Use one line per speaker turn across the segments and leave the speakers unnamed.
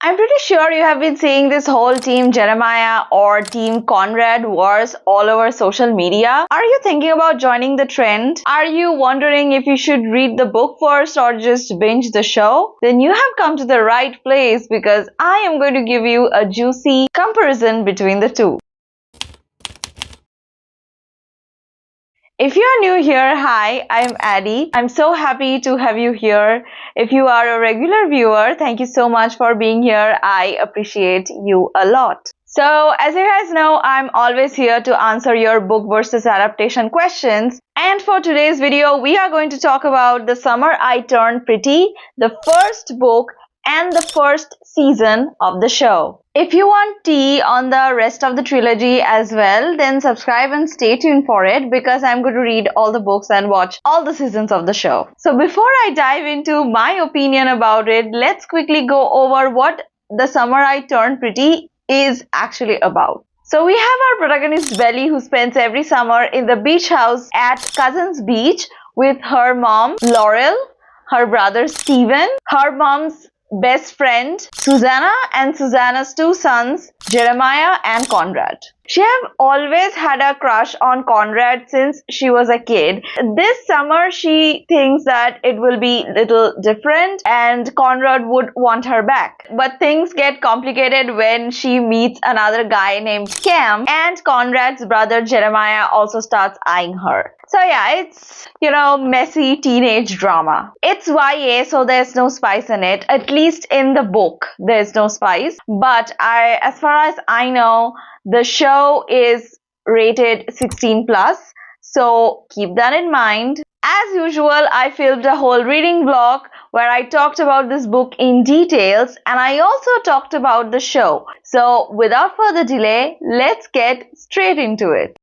I'm pretty sure you have been seeing this whole Team Jeremiah or Team Conrad wars all over social media. Are you thinking about joining the trend? Are you wondering if you should read the book first or just binge the show? Then you have come to the right place because I am going to give you a juicy comparison between the two. If you are new here, hi, I'm Addie. I'm so happy to have you here. If you are a regular viewer, thank you so much for being here. I appreciate you a lot. So, as you guys know, I'm always here to answer your book versus adaptation questions. And for today's video, we are going to talk about The Summer I Turned Pretty, the first book and the first season of the show. If you want tea on the rest of the trilogy as well, then subscribe and stay tuned for it because I'm going to read all the books and watch all the seasons of the show. So before I dive into my opinion about it, let's quickly go over what The Summer I Turned Pretty is actually about. So we have our protagonist Belly, who spends every summer in the beach house at Cousins Beach with her mom Laurel, her brother Steven, her mom's best friend Susanna, and Susanna's two sons Jeremiah and Conrad. She have always had a crush on Conrad since she was a kid. This summer she thinks that it will be a little different and Conrad would want her back. But things get complicated when she meets another guy named Cam, and Conrad's brother Jeremiah also starts eyeing her. So yeah, it's, messy teenage drama. It's YA, so there's no spice in it. At least in the book, there's no spice. But as far as I know, the show is rated 16 plus, so keep that in mind. As usual, I filmed a whole reading vlog where I talked about this book in details, and I also talked about the show. So without further delay, let's get straight into it.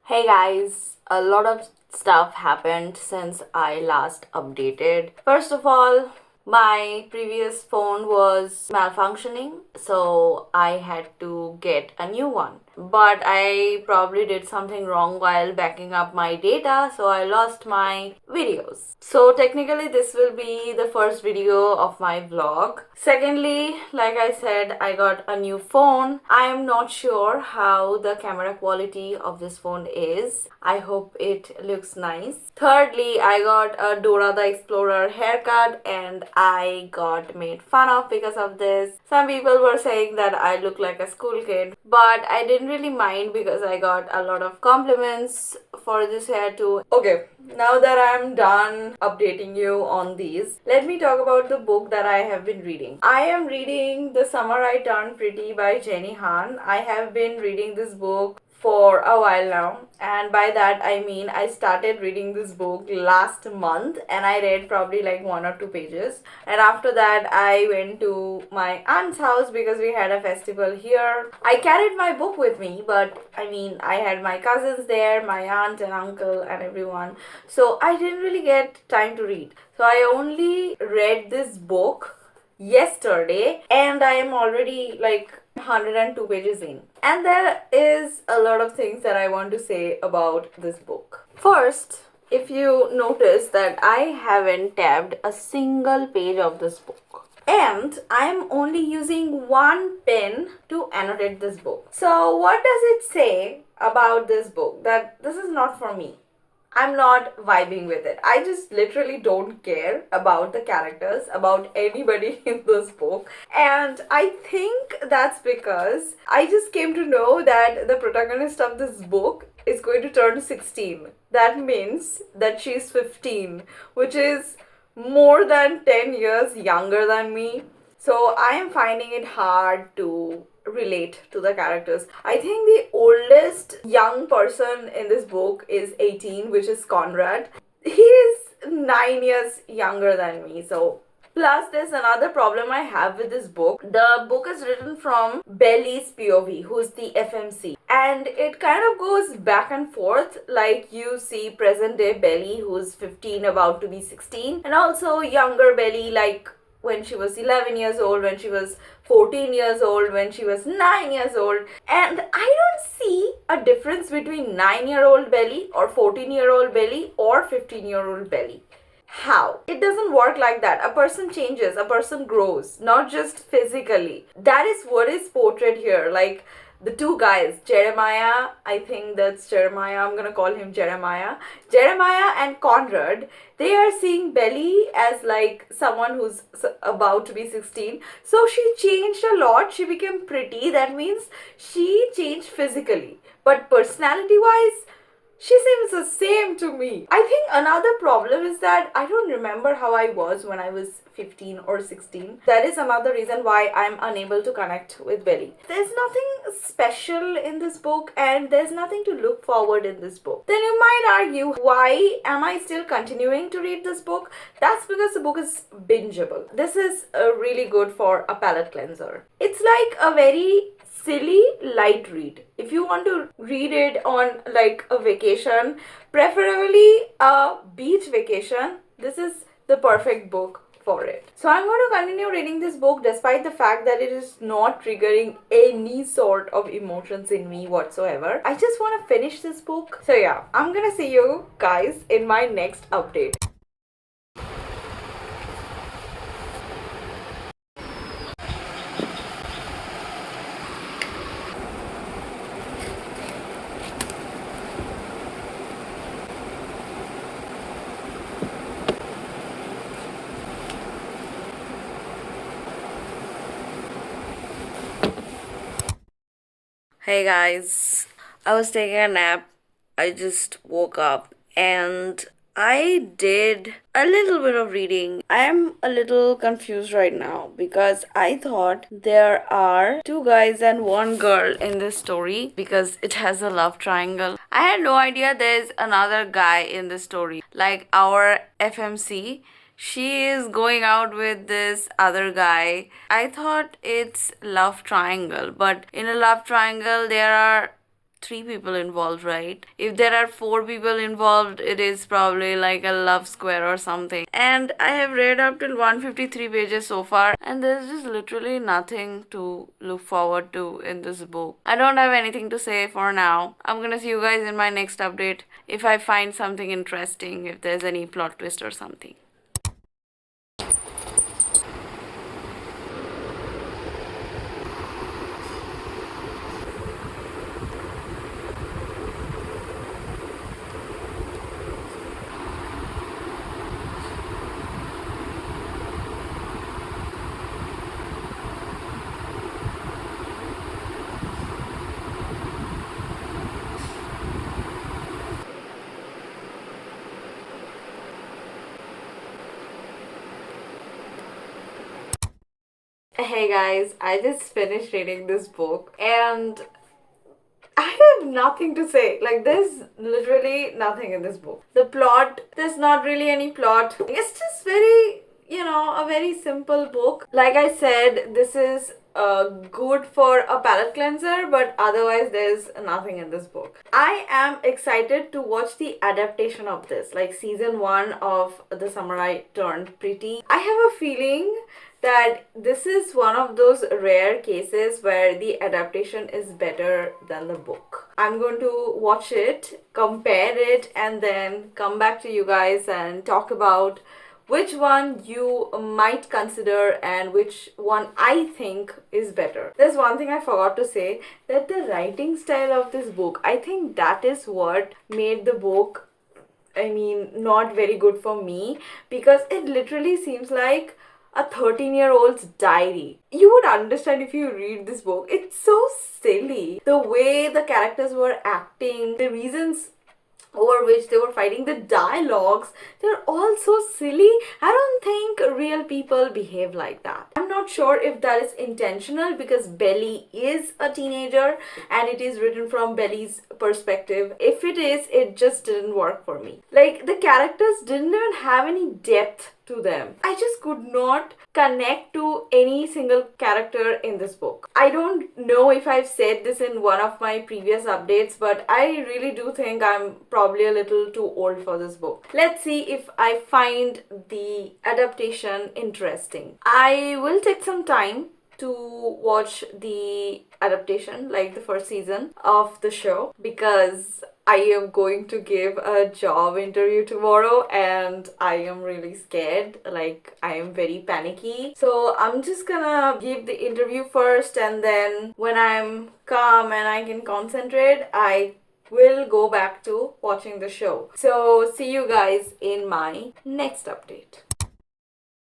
Hey guys, a lot of stuff happened since I last updated. First of all, my previous phone was malfunctioning, so I had to get a new one. But I probably did something wrong while backing up my data, so I lost my videos. So technically this will be the first video of my vlog. Secondly, like I said, I got a new phone. I am not sure how the camera quality of this phone is. I hope it looks nice. Thirdly, I got a Dora the Explorer haircut and I got made fun of because of this. Some people were saying that I look like a school kid, but I didn't really mind because I got a lot of compliments for this hair too. Okay, now that I'm done updating you on these, let me talk about the book that I have been reading. I am reading The Summer I Turned Pretty by Jenny Han. I have been reading this book for a while now, and by that I mean I started reading this book last month and I read probably like 1 or 2 pages, and after that I went to my aunt's house because we had a festival here. I carried my book with me, but I mean I had my cousins there, my aunt and uncle and everyone, so I didn't really get time to read. So I only read this book yesterday and I am already like 102 pages in, and there is a lot of things that I want to say about this book. First, if you notice that I haven't tabbed a single page of this book, and I'm only using one pen to annotate this book. So what does it say about this book? That this is not for me. I'm not vibing with it. I just literally don't care about the characters, about anybody in this book. And I think that's because I just came to know that the protagonist of this book is going to turn 16. That means that she's 15, which is more than 10 years younger than me. So I am finding it hard to relate to the characters. I think the oldest young person in this book is 18, which is Conrad. He is 9 years younger than me. So plus there's another problem I have with this book. The book is written from Belly's POV, who's the FMC, and it kind of goes back and forth. Like you see present day Belly, who's 15 about to be 16, and also younger Belly, like when she was 11 years old, when she was 14 years old, when she was 9 years old. And I don't see a difference between 9-year-old Belly or 14-year-old Belly or 15-year-old Belly. How? It doesn't work like that. A person changes, a person grows, not just physically. That is what is portrayed here. Like the two guys, Jeremiah, I think that's Jeremiah, I'm gonna call him Jeremiah. Jeremiah and Conrad, they are seeing Belly as like someone who's about to be 16. So she changed a lot. She became pretty. That means she changed physically. But personality wise, she seems the same to me. I think another problem is that I don't remember how I was when I was 15 or 16. That is another reason why I'm unable to connect with Belly. There's nothing special in this book and there's nothing to look forward in this book. Then you might argue, why am I still continuing to read this book? That's because the book is bingeable. This is really good for a palate cleanser. It's like a very silly light read. If you want to read it on like a vacation, preferably a beach vacation, this is the perfect book for it. So I'm going to continue reading this book despite the fact that it is not triggering any sort of emotions in me whatsoever. I just want to finish this book. So yeah, I'm gonna see you guys in my next update. Hey guys, I was taking a nap. I just woke up and I did a little bit of reading. I am a little confused right now because I thought there are two guys and one girl in this story because it has a love triangle. I had no idea there's another guy in this story. Like our FMC, she is going out with this other guy. I thought it's love triangle, but in a love triangle there are three people involved, right? If there are four people involved, it is probably like a love square or something. And I have read up till 153 pages so far, and there's just literally nothing to look forward to in this book. I don't have anything to say for now. I'm gonna see you guys in my next update if I find something interesting, if there's any plot twist or something. Hey guys, I just finished reading this book and I have nothing to say. Like, there's literally nothing in this book. The plot, there's not really any plot. It's just very, a very simple book. Like I said, this is good for a palate cleanser, but otherwise, there's nothing in this book. I am excited to watch the adaptation of this, like season 1 of The Samurai Turned Pretty. I have a feeling that this is one of those rare cases where the adaptation is better than the book. I'm going to watch it, compare it, and then come back to you guys and talk about which one you might consider and which one I think is better. There's one thing I forgot to say, that the writing style of this book, I think that is what made the book, not very good for me, because it literally seems like a 13-year-old's diary. You would understand if you read this book. It's so silly. The way the characters were acting, the reasons over which they were fighting, the dialogues, they're all so silly. I don't think real people behave like that. I'm not sure if that is intentional because Belly is a teenager and it is written from Belly's perspective. If it is, it just didn't work for me. Like, the characters didn't even have any depth to them. I just could not connect to any single character in this book. I don't know if I've said this in one of my previous updates, but I really do think I'm probably a little too old for this book. Let's see if I find the adaptation interesting. I will take some time to watch the adaptation, like the first season of the show, because I am going to give a job interview tomorrow and I am really scared. Like, I am very panicky. So I'm just gonna give the interview first, and then when I'm calm and I can concentrate, I will go back to watching the show. So see you guys in my next update.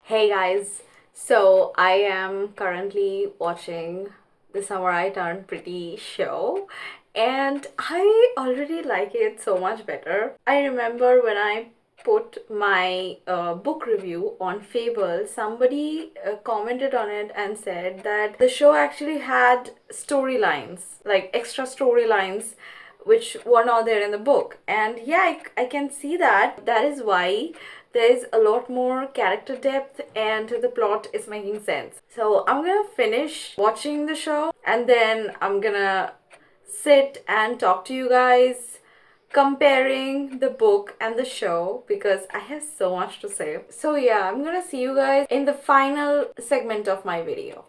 Hey guys, so I am currently watching the Samurai Turned Pretty show, and I already like it so much better. I remember when I put my book review on Fable, somebody commented on it and said that the show actually had storylines, like extra storylines, which were not there in the book. And yeah, I can see that. That is why there's a lot more character depth and the plot is making sense. So I'm gonna finish watching the show and then I'm gonna sit and talk to you guys comparing the book and the show, because I have so much to say. So yeah, I'm gonna see you guys in the final segment of my video.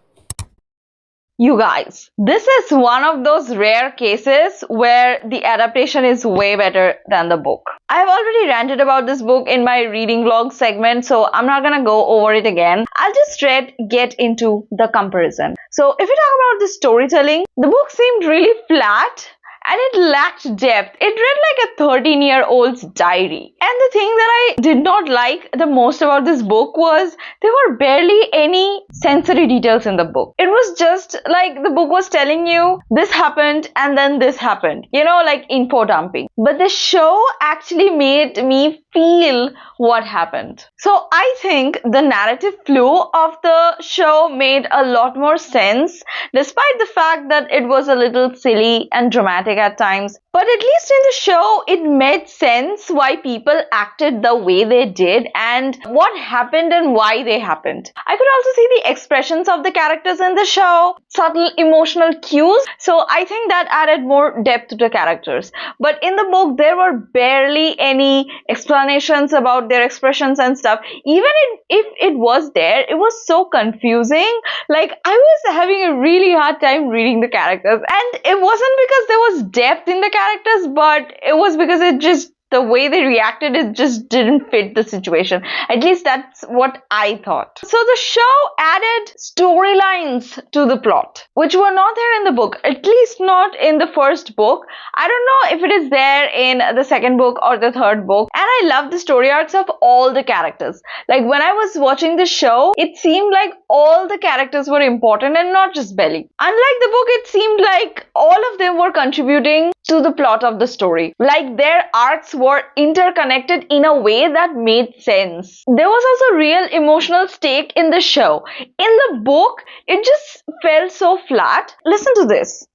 You guys, this is one of those rare cases where the adaptation is way better than the book. I've already ranted about this book in my reading vlog segment, so I'm not gonna go over it again. I'll just straight get into the comparison. So if we talk about the storytelling, the book seemed really flat and it lacked depth. It read like a 13-year-old's diary. And the thing that I did not like the most about this book was there were barely any sensory details in the book. It was just like the book was telling you this happened and then this happened. You know, like info dumping. But the show actually made me feel what happened. So I think the narrative flow of the show made a lot more sense, despite the fact that it was a little silly and dramatic at times. But at least in the show, it made sense why people acted the way they did and what happened and why they happened. I could also see the expressions of the characters in the show, subtle emotional cues. So I think that added more depth to the characters. But in the book, there were barely any explanations about their expressions and stuff. Even if it was there, it was so confusing. Like, I was having a really hard time reading the characters. And it wasn't because there was depth in the characters, but it was because the way they reacted, it just didn't fit the situation. At least that's what I thought. So the show added storylines to the plot, which were not there in the book, at least not in the first book. I don't know if it is there in the second book or the third book. And I love the story arcs of all the characters. Like when I was watching the show, it seemed like all the characters were important and not just Belly. Unlike the book, it seemed like all of them were contributing to the plot of the story. Like their arcs were interconnected in a way that made sense. There was also real emotional stake in the show. In the book, it just felt so flat. Listen to this.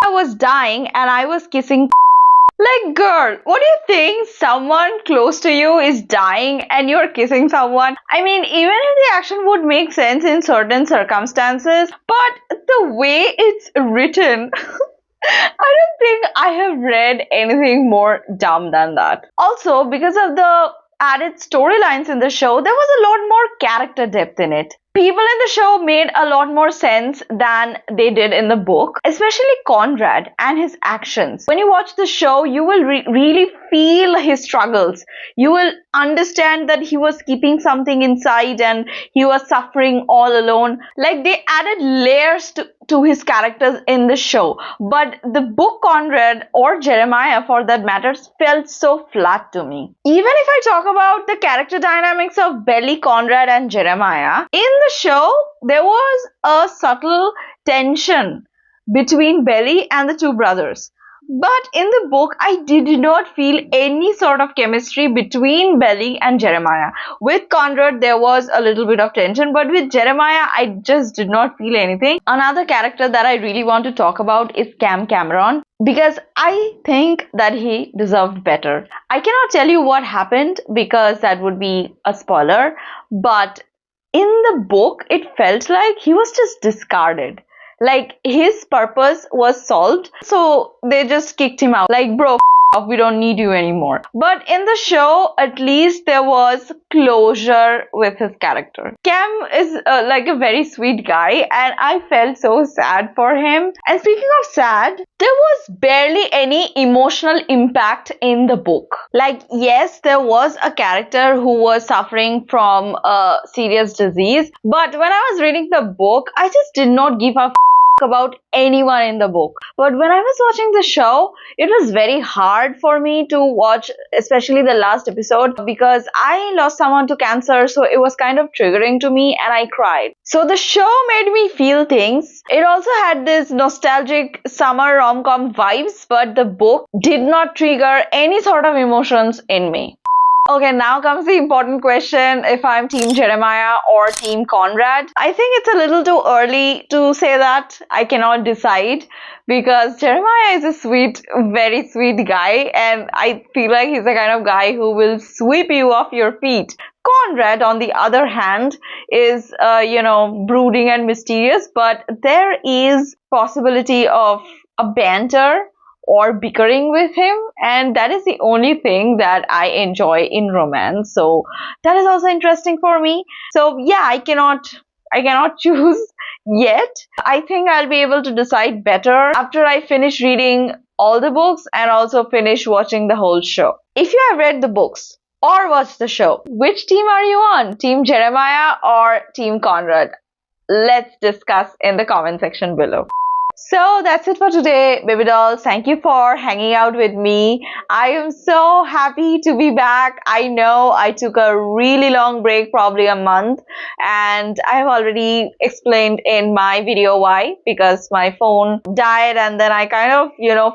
I was dying and I was kissing. Like, girl, what do you think? Someone close to you is dying and you're kissing someone? I mean, even if the action would make sense in certain circumstances, but the way it's written, I don't think I have read anything more dumb than that. Also, because of the added storylines in the show, there was a lot more character depth in it. People in the show made a lot more sense than they did in the book, especially Conrad and his actions. When you watch the show, you will really feel his struggles. You will understand that he was keeping something inside and he was suffering all alone. Like, they added layers to his characters in the show. But the book Conrad, or Jeremiah for that matter, felt so flat to me. Even if I talk about the character dynamics of Belly, Conrad and Jeremiah, in the show, there was a subtle tension between Belly and the two brothers. But in the book, I did not feel any sort of chemistry between Belly and Jeremiah. With Conrad, there was a little bit of tension, but with Jeremiah, I just did not feel anything. Another character that I really want to talk about is Cam Cameron, because I think that he deserved better. I cannot tell you what happened because that would be a spoiler, but in the book, it felt like he was just discarded. Like, his purpose was solved, so they just kicked him out. Like, bro, off, we don't need you anymore. But in the show, at least there was closure with his character. Cam is like a very sweet guy, and I felt so sad for him. And speaking of sad, there was barely any emotional impact in the book. Like, yes, there was a character who was suffering from a serious disease, but when I was reading the book, I just did not give a about anyone in the book. But when I was watching the show, it was very hard for me to watch, especially the last episode, because I lost someone to cancer, so it was kind of triggering to me and I cried. So the show made me feel things. It also had this nostalgic summer rom-com vibes, but the book did not trigger any sort of emotions in me. Okay, now comes the important question, if I'm Team Jeremiah or Team Conrad. I think it's a little too early to say that. I cannot decide because Jeremiah is a sweet, very sweet guy, and I feel like he's the kind of guy who will sweep you off your feet. Conrad, on the other hand, is, brooding and mysterious, but there is possibility of a banter or bickering with him, and that is the only thing that I enjoy in romance, so that is also interesting for me. So yeah, I cannot choose yet. I think I'll be able to decide better after I finish reading all the books and also finish watching the whole show. If you have read the books or watched the show, which team are you on? Team Jeremiah or Team Conrad? Let's discuss in the comment section below. So that's it for today, baby dolls. Thank you for hanging out with me. I am so happy to be back. I know I took a really long break, probably a month, and I have already explained in my video why, because my phone died and then I kind of,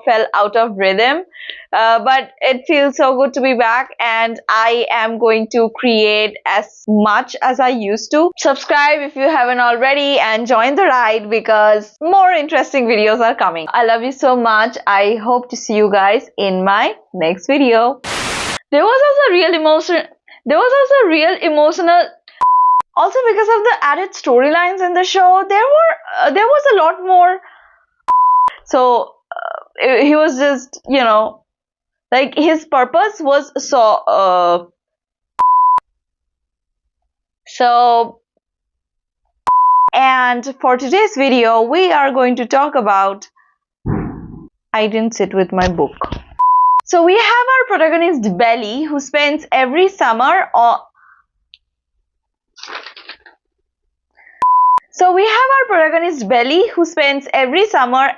fell out of rhythm. But it feels so good to be back, and I am going to create as much as I used to. Subscribe if you haven't already and join the ride because more interesting videos are coming. I love you so much. I hope to see you guys in my next video. There was also real emotional also because of the added storylines in the show. There was a lot more. So he was just, like his purpose was so and for today's video we are going to talk about I didn't sit with my book. So we have our protagonist Belly, who spends every summer on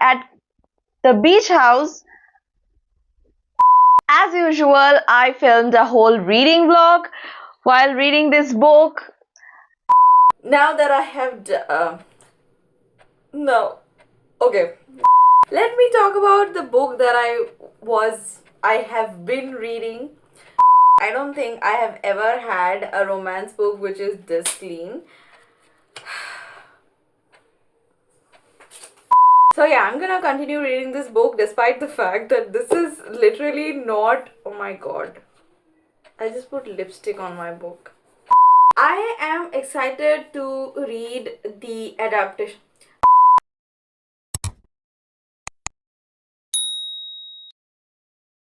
at the beach house. As usual, I filmed a whole reading vlog while reading this book.
Now that I have no. Okay. Let me talk about the book that I have been reading. I don't think I have ever had a romance book which is this clean. So yeah, I'm gonna continue reading this book despite the fact that this is literally not... Oh my god. I just put lipstick on my book. I am excited to read the adaptation.